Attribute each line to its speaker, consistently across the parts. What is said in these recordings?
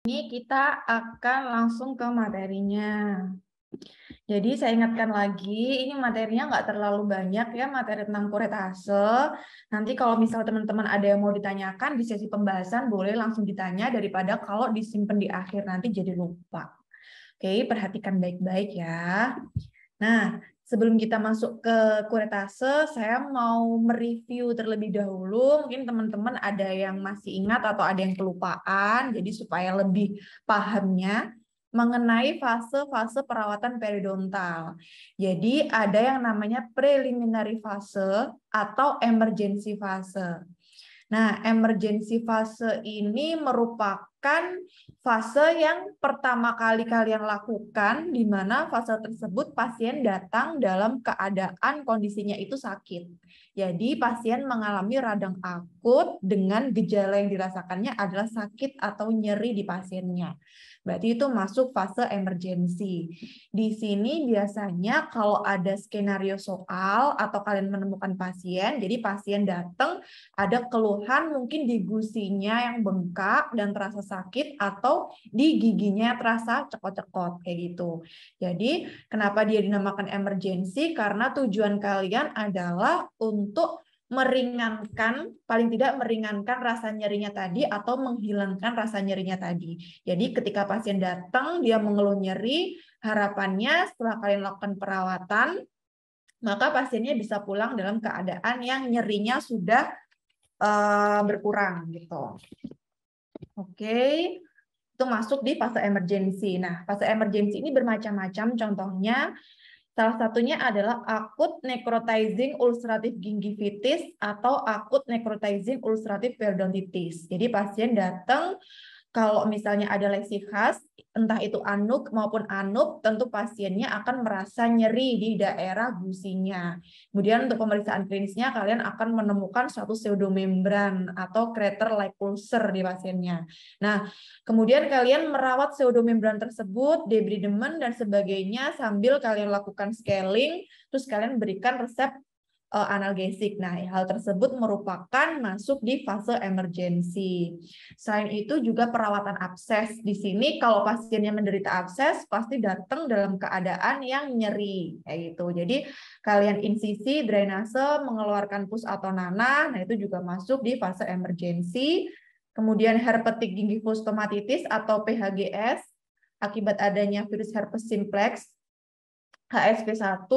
Speaker 1: Ini kita akan langsung ke materinya. Jadi saya ingatkan lagi, ini materinya nggak terlalu banyak ya, materi tentang kuretase. Nanti kalau misal teman-teman ada yang mau ditanyakan di sesi pembahasan, boleh langsung ditanya daripada kalau disimpan di akhir nanti jadi lupa. Oke, perhatikan baik-baik ya. Nah, sebelum kita masuk ke kuretase, saya mau mereview terlebih dahulu. Mungkin teman-teman ada yang masih ingat atau ada yang kelupaan, jadi supaya lebih pahamnya mengenai fase-fase perawatan periodontal. Jadi ada yang namanya preliminary fase atau emergency fase. Nah, emergency fase ini merupakan fase yang pertama kali kalian lakukan, di mana fase tersebut pasien datang dalam keadaan kondisinya itu sakit. Jadi, pasien mengalami radang akut dengan gejala yang dirasakannya adalah sakit atau nyeri di pasiennya. Berarti itu masuk fase emergency. Di sini biasanya kalau ada skenario soal atau kalian menemukan pasien, jadi pasien datang ada keluhan mungkin di gusinya yang bengkak dan terasa sakit atau di giginya terasa cekot-cekot kayak gitu. Jadi kenapa dia dinamakan emergency? Karena tujuan kalian adalah untuk meringankan, paling tidak meringankan rasa nyerinya tadi atau menghilangkan rasa nyerinya tadi. Jadi ketika pasien datang, dia mengeluh nyeri, harapannya setelah kalian lakukan perawatan, maka pasiennya bisa pulang dalam keadaan yang nyerinya sudah berkurang gitu. Oke, itu masuk di fase emergency. Nah, fase emergency ini bermacam-macam contohnya. Salah satunya adalah akut necrotizing ulcerative gingivitis atau akut necrotizing ulcerative periodontitis. Jadi pasien datang kalau misalnya ada lesi khas, entah itu anuk maupun anup, tentu pasiennya akan merasa nyeri di daerah gusinya. Kemudian untuk pemeriksaan klinisnya, kalian akan menemukan suatu pseudomembran atau crater-like ulcer di pasiennya. Nah, kemudian kalian merawat pseudomembran tersebut, debridement dan sebagainya sambil kalian lakukan scaling, terus kalian berikan resep analgesik. Nah, hal tersebut merupakan masuk di fase emergency. Selain itu juga perawatan abses. Di sini kalau pasiennya menderita abses pasti datang dalam keadaan yang nyeri kayak gitu. Jadi kalian insisi, drainase, mengeluarkan pus atau nanah, nah itu juga masuk di fase emergency. Kemudian herpetic gingival stomatitis atau PHGS akibat adanya virus herpes simplex HSV1.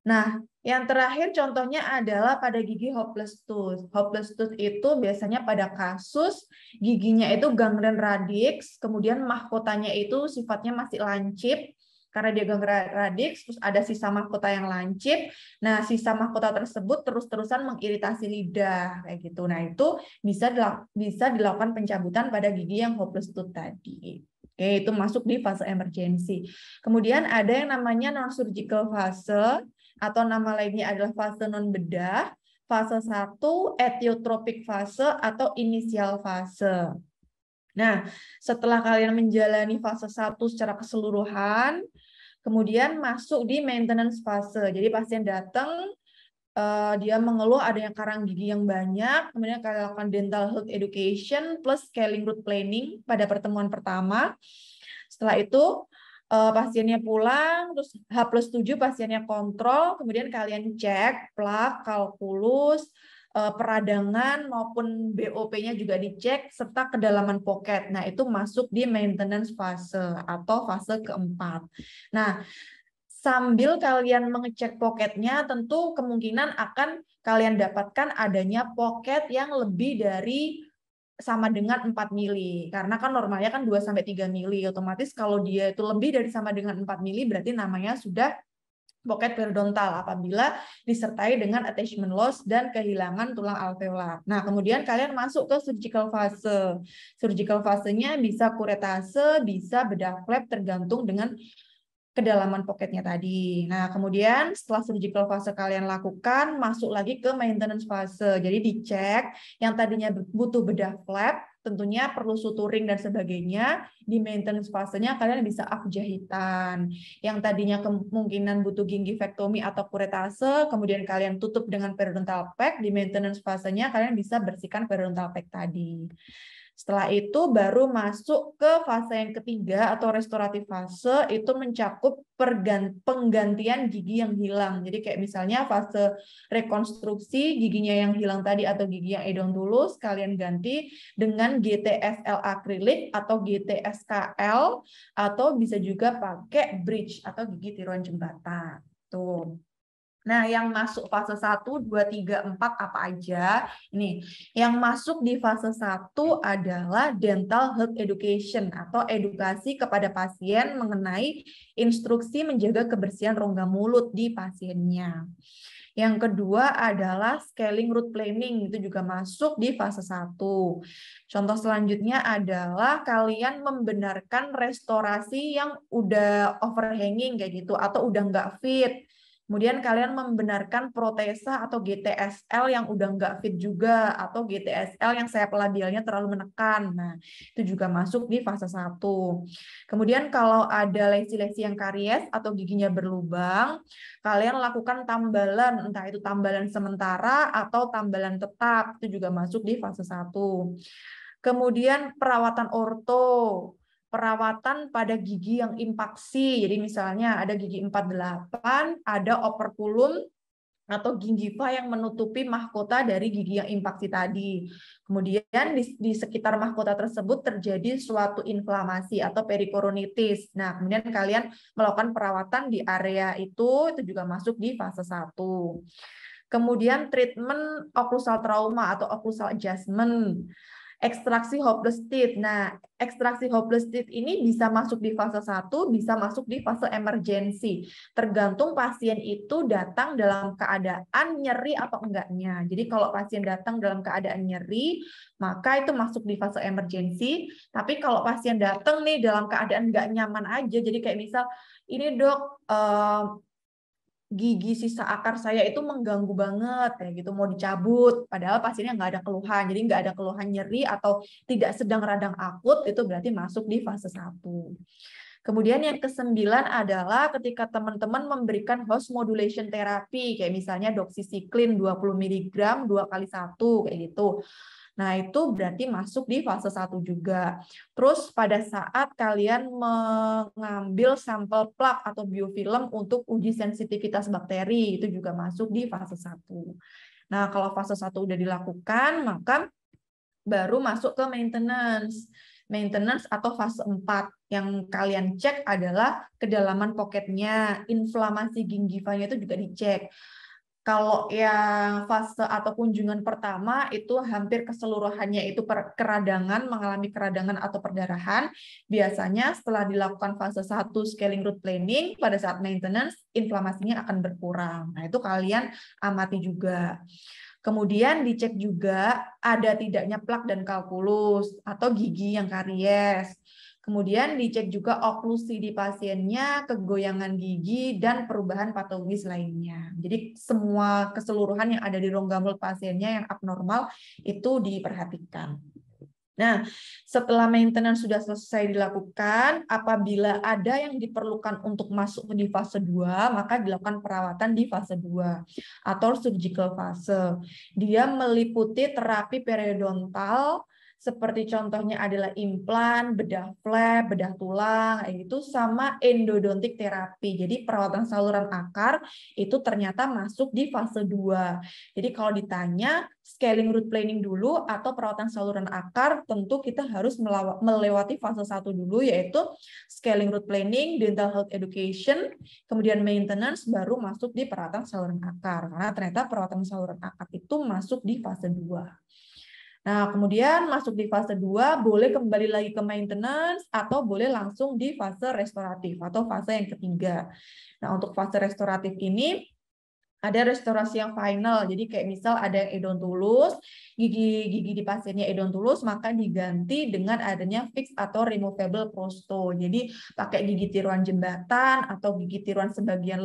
Speaker 1: Nah, yang terakhir contohnya adalah pada gigi hopeless tooth. Hopeless tooth itu biasanya pada kasus giginya itu gangren radix, kemudian mahkotanya itu sifatnya masih lancip, karena dia gangren radix, terus ada sisa mahkota yang lancip. Nah, sisa mahkota tersebut terus-terusan mengiritasi lidah, kayak gitu. Nah, itu bisa dilakukan pencabutan pada gigi yang hopeless tooth tadi. Oke, itu masuk di fase emergency. Kemudian ada yang namanya non-surgical fase, atau nama lainnya adalah fase non-bedah, fase 1, etiotropik fase atau inisial fase. Nah, setelah kalian menjalani fase 1 secara keseluruhan, kemudian masuk di maintenance fase. Jadi pasien datang, dia mengeluh adanya karang gigi yang banyak, kemudian kalian lakukan dental health education plus scaling root planning pada pertemuan pertama. Setelah itu, pasiennya pulang, terus H+7 pasiennya kontrol, kemudian kalian cek plak, kalkulus, peradangan maupun BOP-nya juga dicek, serta kedalaman pocket. Nah, itu masuk di maintenance fase atau fase keempat. Nah, sambil kalian mengecek pocketnya, tentu kemungkinan akan kalian dapatkan adanya pocket yang lebih dari sama dengan 4 mili. Karena kan normalnya kan 2-3 mili. Otomatis kalau dia itu lebih dari sama dengan 4 mili, berarti namanya sudah pocket periodontal apabila disertai dengan attachment loss dan kehilangan tulang alveolar. Nah, kemudian kalian masuk ke surgical fase. Surgical fasenya bisa kuretase, bisa bedah flap tergantung dengan kedalaman pocketnya tadi. Nah, kemudian setelah surgical fase kalian lakukan, masuk lagi ke maintenance fase. Jadi dicek yang tadinya butuh bedah flap, tentunya perlu suturing dan sebagainya. Di maintenance fasenya kalian bisa up jahitan. Yang tadinya kemungkinan butuh gingivectomy atau kuretase, kemudian kalian tutup dengan periodontal pack. Di maintenance fasenya kalian bisa bersihkan periodontal pack tadi. Setelah itu baru masuk ke fase yang ketiga atau restoratif fase, itu mencakup penggantian gigi yang hilang. Jadi kayak misalnya fase rekonstruksi giginya yang hilang tadi atau gigi yang edontulus, kalian ganti dengan GTSL akrilik atau GTSKL, atau bisa juga pakai bridge atau gigi tiruan jembatan. Tuh. Nah, yang masuk fase 1, 2, 3, 4 apa aja? Ini, yang masuk di fase 1 adalah dental health education atau edukasi kepada pasien mengenai instruksi menjaga kebersihan rongga mulut di pasiennya. Yang kedua adalah scaling root planning, itu juga masuk di fase 1. Contoh selanjutnya adalah kalian membenarkan restorasi yang udah overhanging kayak gitu atau udah nggak fit. Kemudian kalian membenarkan protesa atau GTSL yang udah nggak fit juga, atau GTSL yang sayap labialnya terlalu menekan. Nah, itu juga masuk di fase 1. Kemudian kalau ada lesi-lesi yang karies atau giginya berlubang, kalian lakukan tambalan, entah itu tambalan sementara atau tambalan tetap, itu juga masuk di fase 1. Kemudian perawatan orto, perawatan pada gigi yang impaksi. Jadi misalnya ada gigi 48, ada operculum atau gingiva yang menutupi mahkota dari gigi yang impaksi tadi. Kemudian di sekitar mahkota tersebut terjadi suatu inflamasi atau perikoronitis. Nah, kemudian kalian melakukan perawatan di area itu juga masuk di fase 1. Kemudian treatment occlusal trauma atau occlusal adjustment. Ekstraksi hopeless teeth. Nah, ekstraksi hopeless teeth ini bisa masuk di fase 1, bisa masuk di fase emergency. Tergantung pasien itu datang dalam keadaan nyeri atau enggaknya. Jadi kalau pasien datang dalam keadaan nyeri, maka itu masuk di fase emergency. Tapi kalau pasien datang nih dalam keadaan enggak nyaman aja, jadi kayak misal, ini dok, gigi sisa akar saya itu mengganggu banget kayak gitu, mau dicabut padahal pasiennya nggak ada keluhan, jadi nggak ada keluhan nyeri atau tidak sedang radang akut, itu berarti masuk di fase 1. Kemudian yang ke-9 adalah ketika teman-teman memberikan host modulation therapy, kayak misalnya doxycycline 20 mg 2x1 kayak gitu. Nah, itu berarti masuk di fase 1 juga. Terus pada saat kalian mengambil sampel plak atau biofilm untuk uji sensitivitas bakteri, itu juga masuk di fase 1. Nah, kalau fase 1 udah dilakukan, maka baru masuk ke maintenance. Maintenance atau fase 4. Yang kalian cek adalah kedalaman poketnya, inflamasi gingivanya itu juga dicek. Kalau yang fase atau kunjungan pertama itu hampir keseluruhannya itu keradangan, mengalami keradangan atau perdarahan. Biasanya setelah dilakukan fase 1 scaling root planning, pada saat maintenance, inflamasinya akan berkurang. Nah, itu kalian amati juga. Kemudian dicek juga ada tidaknya plak dan kalkulus atau gigi yang karies. Kemudian dicek juga oklusi di pasiennya, kegoyangan gigi, dan perubahan patologis lainnya. Jadi semua keseluruhan yang ada di rongga mulut pasiennya yang abnormal itu diperhatikan. Nah, setelah maintenance sudah selesai dilakukan, apabila ada yang diperlukan untuk masuk di fase 2, maka dilakukan perawatan di fase 2 atau surgical fase. Dia meliputi terapi periodontal, seperti contohnya adalah implan, bedah flap, bedah tulang, itu sama endodontik terapi. Jadi perawatan saluran akar itu ternyata masuk di fase 2. Jadi kalau ditanya scaling root planning dulu atau perawatan saluran akar, tentu kita harus melewati fase 1 dulu, yaitu scaling root planning, dental health education, kemudian maintenance, baru masuk di perawatan saluran akar. Karena ternyata perawatan saluran akar itu masuk di fase 2. Nah, kemudian masuk di fase 2, boleh kembali lagi ke maintenance atau boleh langsung di fase restoratif atau fase yang ketiga. Nah, untuk fase restoratif ini ada restorasi yang final. Jadi kayak misal ada yang edontulus, gigi di pasiennya edontulus, maka diganti dengan adanya fix atau removable prosto. Jadi pakai gigi tiruan jembatan atau gigi tiruan sebagian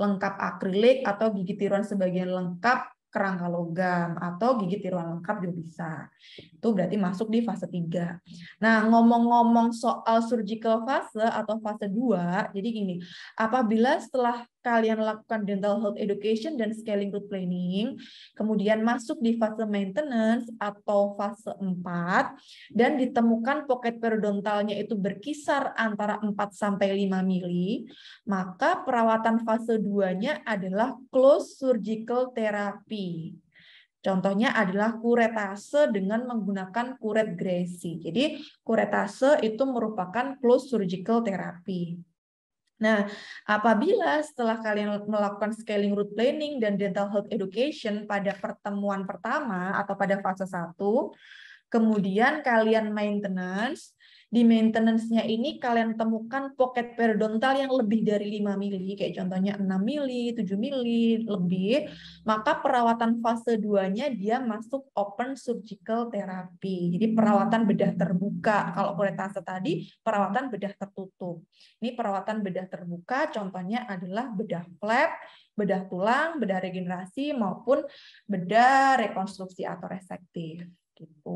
Speaker 1: lengkap akrilik atau gigi tiruan sebagian lengkap kerangka logam atau gigi tiruan lengkap juga bisa. Itu berarti masuk di fase 3. Nah, ngomong-ngomong soal surgical fase atau fase 2, jadi gini, apabila setelah kalian lakukan dental health education dan scaling root planning, kemudian masuk di fase maintenance atau fase 4, dan ditemukan pocket periodontalnya itu berkisar antara 4 sampai 5 mili, maka perawatan fase 2-nya adalah closed surgical therapy. Contohnya adalah kuretase dengan menggunakan kuret Gracey. Jadi kuretase itu merupakan closed surgical therapy. Nah, apabila setelah kalian melakukan scaling root planning dan dental health education pada pertemuan pertama atau pada fase 1, kemudian kalian maintenance, di maintenance-nya ini kalian temukan pocket periodontal yang lebih dari 5 mili, kayak contohnya 6 mili, 7 mili, lebih, maka perawatan fase 2-nya dia masuk open surgical therapy. Jadi perawatan bedah terbuka. Kalau kuretase tadi, perawatan bedah tertutup. Ini perawatan bedah terbuka, contohnya adalah bedah flap, bedah tulang, bedah regenerasi, maupun bedah rekonstruksi atau resektif. Gitu.